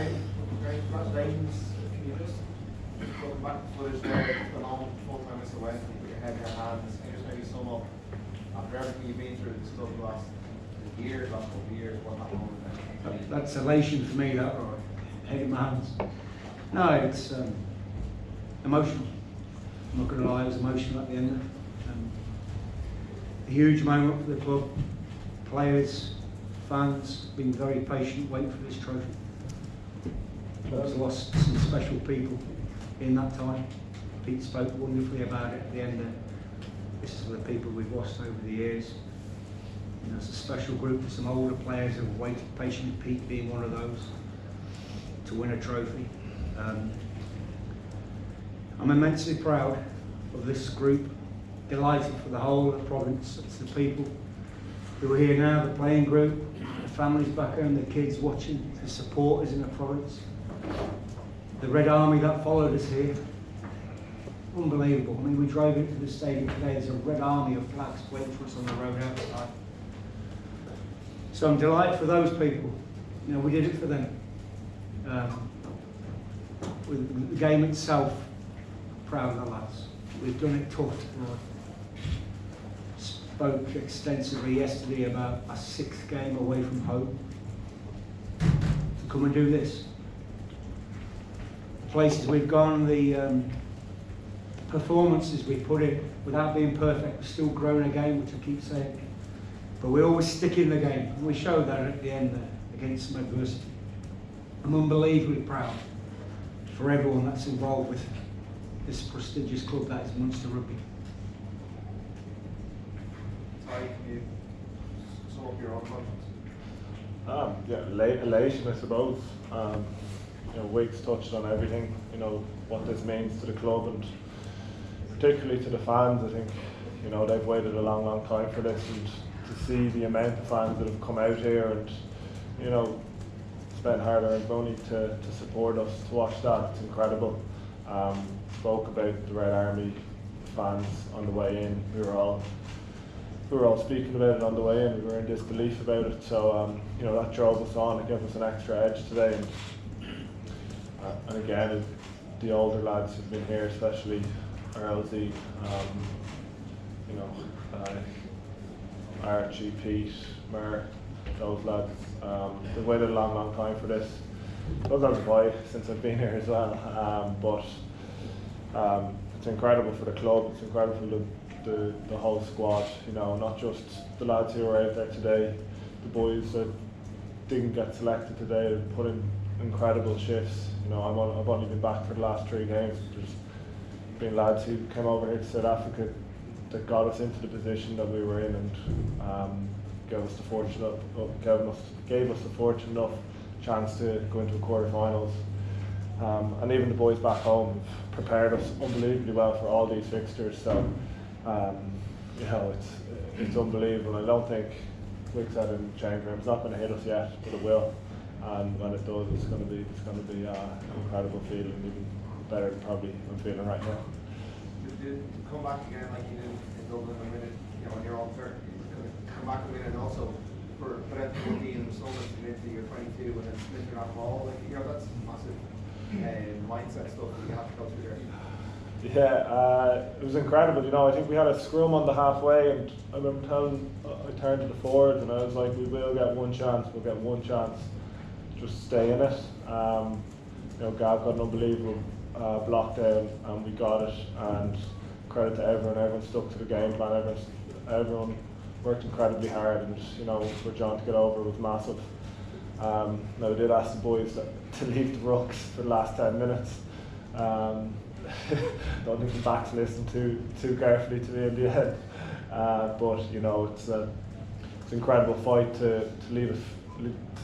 Great, congratulations. Can you just go back to footage there, the long 4 minutes away, put your head in your hands, and just maybe sum up after everything you've been through this club the last couple of years, what happened? That's elation for me, that, right? Head in my hands. No, it's emotional. I'm not going to lie, it was emotional at the end of it. A huge moment for the club. Players, fans, been very patient waiting for this trophy. The club's lost some special people in that time. Pete spoke wonderfully about it at the end there. This is the people we've lost over the years. You know, it's a special group of some older players who have waited patiently, Pete being one of those, to win a trophy. I'm immensely proud of this group, delighted for the whole of the province. It's the people who are here now, the playing group, the families back home, the kids watching, the supporters in the province, the Red Army that followed us here. Unbelievable. I mean, we drove into the stadium today, there's a Red Army of flags waiting for us on the road outside. So I'm delighted for those people. You know, we did it for them. With the game itself, proud of the lads. We've done it tough. Spoke extensively yesterday about a 6th game away from home. To come and do this. The places we've gone, the performances we put in, without being perfect, we're still growing a game, which I keep saying. But we always stick in the game, and we showed that at the end there, against some adversity. I'm unbelievably proud for everyone that's involved with this prestigious club that is Munster Rugby. Ty, can you sum up your own emotions? Yeah, elation, I suppose. You know, Wiggs touched on everything. You know what this means to the club and particularly to the fans. I think you know they've waited a long, long time for this, and to see the amount of fans that have come out here and you know spent hard-earned money to support us, to watch that, it's incredible. Spoke about the Red Army fans on the way in. We were all speaking about it on the way in. We were in disbelief about it. So you know that drove us on. It gave us an extra edge today. And again, the older lads who've been here, especially RLZ, you know, Archie, Pete, Mer, those lads, they've waited a long, long time for this. Those lads have waited since I've been here as well. But it's incredible for the club. It's incredible for the whole squad. You know, not just the lads who are out there today, the boys that didn't get selected today, have put in incredible shifts. You know, I've only been back for the last 3 games. There's been lads who came over here to South Africa that got us into the position that we were in and gave us the fortunate enough chance to go into a quarterfinals. And even the boys back home have prepared us unbelievably well for all these fixtures. So you know, it's unbelievable. I don't think Wick said in the change room, it's not going to hit us yet, but it will. And when it does, it's going to be an incredible feeling, even better than probably I'm feeling right now. To come back again like you did in Dublin and win it, you know, on your own turf, come back and win it, and also for out the rookie and so much into your 22 and then splitting that ball, like you know, that's massive mindset stuff that you have to go through there. Yeah, it was incredible. You know, I think we had a scrum on the halfway, and I remember I turned to the forwards and I was like, we will get one chance. We'll get one chance. Just stay in it. You know, Gav got an unbelievable block down, and we got it. And credit to everyone. Everyone stuck to the game plan. Everyone worked incredibly hard, and you know, for John to get over was massive. Now we did ask the boys to leave the rucks for the last 10 minutes. Don't think the backs listened too carefully to me in the end. But you know, it's an incredible fight to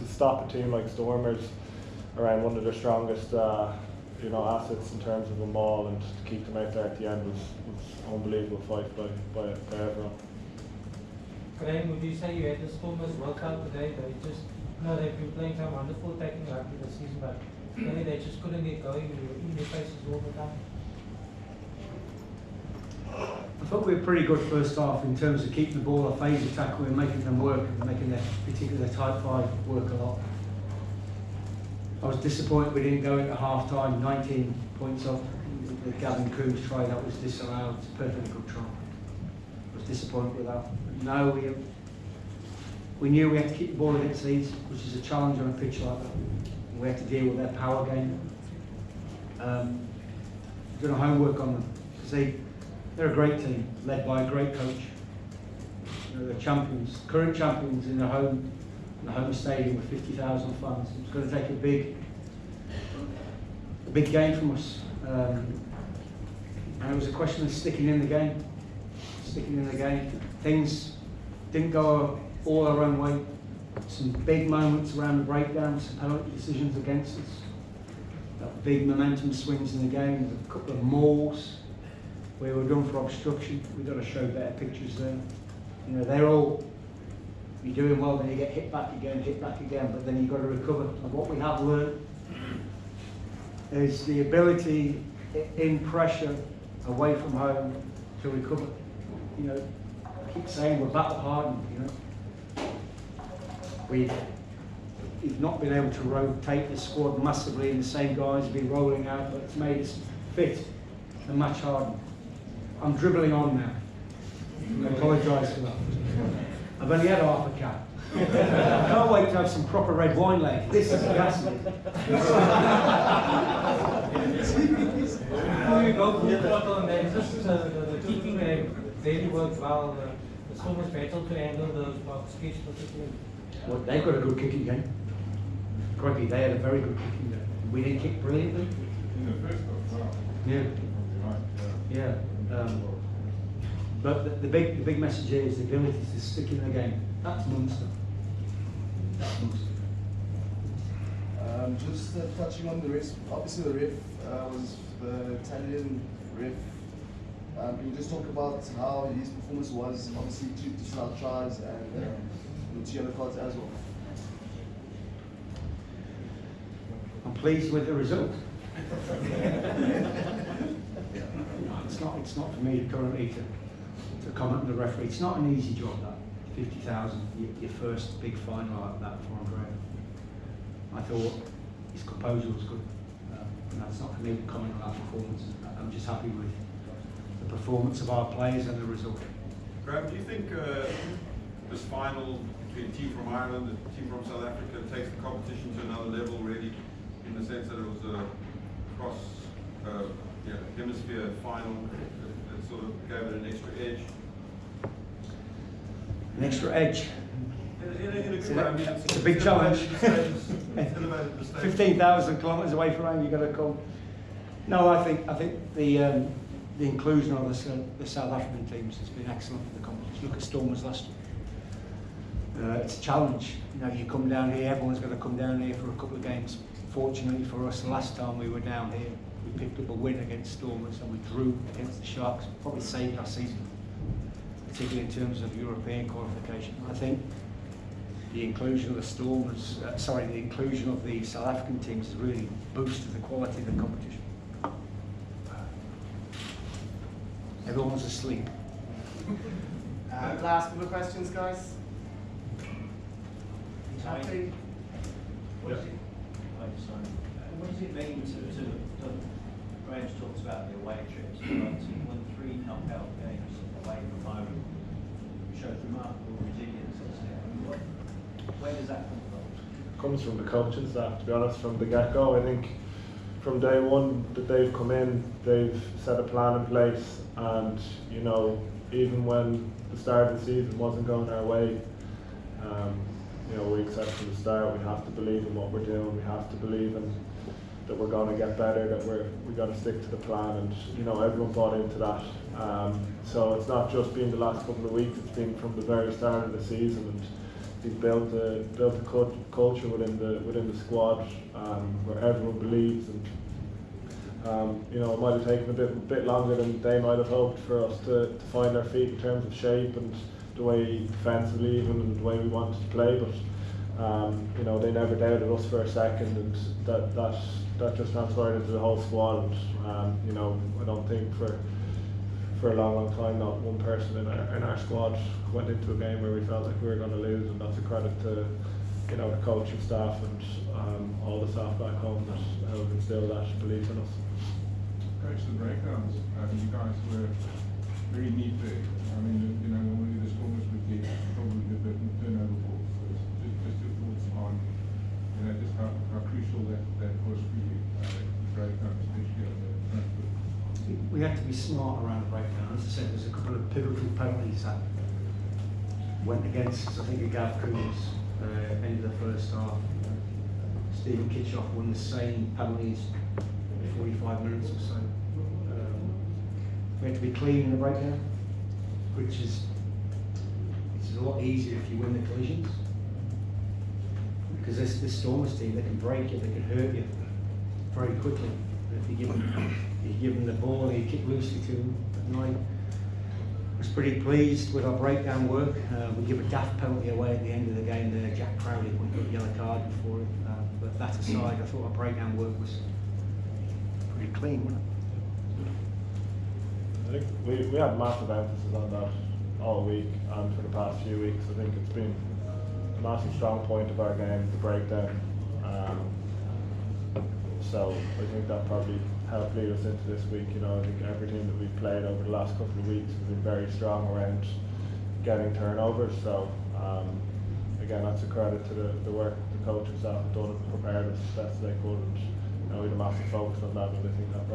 stop a team like Stormers around one of their strongest you know, assets in terms of a maul, and to keep them out there at the end was an unbelievable fight by everyone. Graham, would you say you had the Stormers workout today? They just, you know, they've been playing some wonderful attacking rugby this season, but maybe they just couldn't get going. You were in their faces all the time. I thought we were pretty good first half in terms of keeping the ball off phase attack and making them work and making their particular type 5 work a lot. I was disappointed we didn't go into half time 19 points off the Gavin Coombs try that was disallowed. It's a perfectly good try. I was disappointed with that. But no, we knew we had to keep the ball against these, which is a challenge on a pitch like that. And we had to deal with their power game. We've done our homework on them because they're a great team, led by a great coach. You know, they're champions, current champions in the home stadium with 50,000 fans. It's going to take a big game from us. And it was a question of sticking in the game. Things didn't go all our own way. Some big moments around the breakdown, some penalty decisions against us. That big momentum swings in the game, a couple of mauls where we're done for obstruction. We've got to show better pictures there. You know, they're all, you're doing well, then you get hit back again, but then you've got to recover. And what we have learned is the ability in pressure away from home to recover. You know, I keep saying we're battle hardened, you know. We've not been able to rotate the squad massively, and the same guys have been rolling out, but it's made us fit and match hardened. I'm dribbling on now. I apologise for that. I've only had half a cap. I can't wait to have some proper red wine later. This is ghastly. Before we go full throttle on that, just the keeping really worked well. It's so much better to handle those box kicks particularly. Well, they've got a good kicking game. Crikey, they had a very good kicking game. We didn't kick brilliantly. In the first half, wow. Yeah. Right, Yeah. But the big message here is the ability to stick in the game. That's Munster. That's Munster. Just touching on the ref, obviously the ref was the Italian ref. Can you just talk about how his performance was, obviously two disallowed tries and the 2 yellow cards as well? I'm pleased with the result. It's not for me currently to comment on the referee. It's not an easy job, that 50,000, your first big final like that for Andrea. I thought his composure was good. And that's not for me to comment on that performance. I'm just happy with the performance of our players and the result. Graham, do you think this final between a team from Ireland and a team from South Africa takes the competition to another level, really, in the sense that it was a cross hemisphere final that sort of gave it an extra edge? An extra edge. In a good way. I mean, It's a big challenge. It's elevated the stage. 15,000 kilometres away from home, you've got to come. No, I think the inclusion of the South African teams has been excellent for the competition. Look at Stormers last year. It's a challenge. You know, you come down here, everyone's going to come down here for a couple of games. Fortunately for us, the last time we were down here, we picked up a win against Stormers and we drew against the Sharks. Probably saved our season, particularly in terms of European qualification. I think the inclusion of the Stormers, the inclusion of the South African teams has really boosted the quality of the competition. Everyone's asleep. Last couple of questions, guys. Happy? What does it mean to Graham's talks about the away trips, but to win 3 knockout games away from home shows remarkable resilience, doesn't it? Where does that come from? Comes from the coaching staff, to be honest, from the get-go. I think from day one that they've come in, they've set a plan in place, and you know, even when the start of the season wasn't going our way, you know, we accept from the start we have to believe in what we're doing, we have to believe in that we're going to get better, that we got to stick to the plan, and you know, everyone bought into that. So it's not just been the last couple of weeks, it's been from the very start of the season, and he's built a culture within the squad where everyone believes, and you know, it might have taken a bit longer than they might have hoped for us to find our feet in terms of shape and the way defensively even and the way we wanted to play, but you know, they never doubted us for a second, and that just transferred into the whole squad. And you know, I don't think for a long time not one person in our squad went into a game where we felt like we were going to lose, and that's a credit to, you know, the coaching staff and all the staff back home that have instilled that belief in us. Coach, the breakdowns, you guys were very neat there. I mean, you know, normally the Stormers would get probably a bit of turnover balls. So just your thoughts on, you know, just how crucial that was for you, the breakdown, especially on the front foot. We had to be smart around the breakdown. As I said, there's a couple of pivotal penalties that went against us. I think a Gav Coombs end of the first half. Stephen Kitchoff won the same penalties 45 minutes or so. We had to be clean in the breakdown, which is a lot easier if you win the collisions. Because this Stormers team, they can break you, they can hurt you very quickly. If you give them the ball and you kick loosely to them at night. I was pretty pleased with our breakdown work. We give a daft penalty away at the end of the game there. Jack Crowley got a yellow card for it. But that aside, I thought our breakdown work was pretty clean, wasn't it? I think we had massive emphasis on that all week and for the past few weeks. I think it's been a massive strong point of our game, the breakdown. So I think that probably helped lead us into this week. You know, I think every team that we've played over the last couple of weeks has been very strong around getting turnovers. So again, that's a credit to the work the coaching staff have done and prepared us as best as they could. And we had a massive focus on that, and I think that